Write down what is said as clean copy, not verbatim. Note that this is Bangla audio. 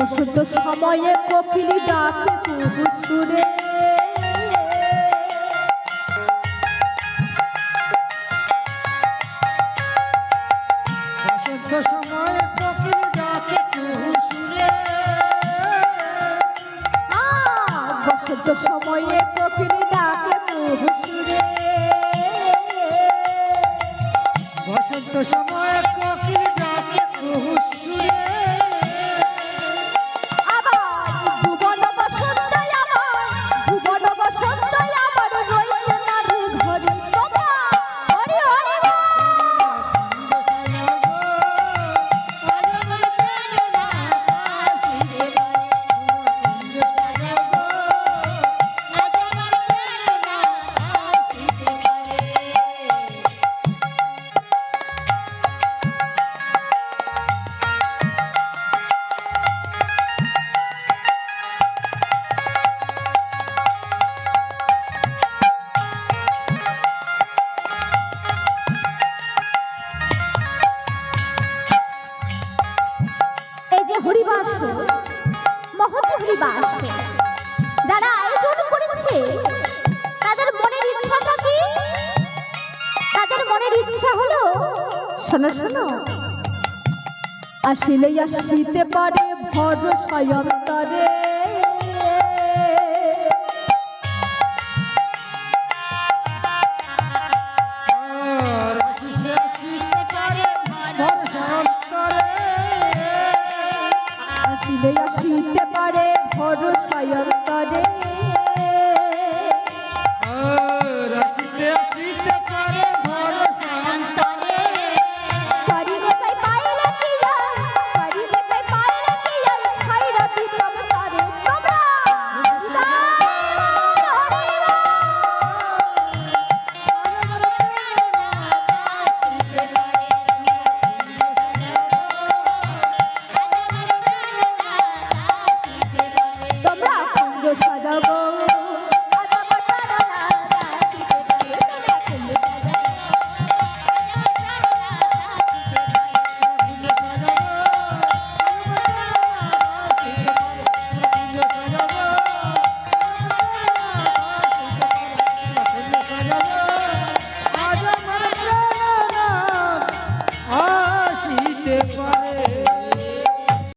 বসন্ত সময়ে কোকিলি ডাকে কুহু সুরে বসন্ত সময়ে কোকিল ডাকে কুহু সুরে বসন্ত সময়ে কোকিলি ডাকে কুহু সুরে বসন্ত সময়ে কোকিল ডাকে কুহু সুরে হরিবাস মহৎ হরিবাস যারা আয়োজন করেছে তাদের মনের ইচ্ছাটা কি? তাদের মনের ইচ্ছা হলো শোনো শোনো আসিলে আসিতে পারে ভর সয়ন্তরে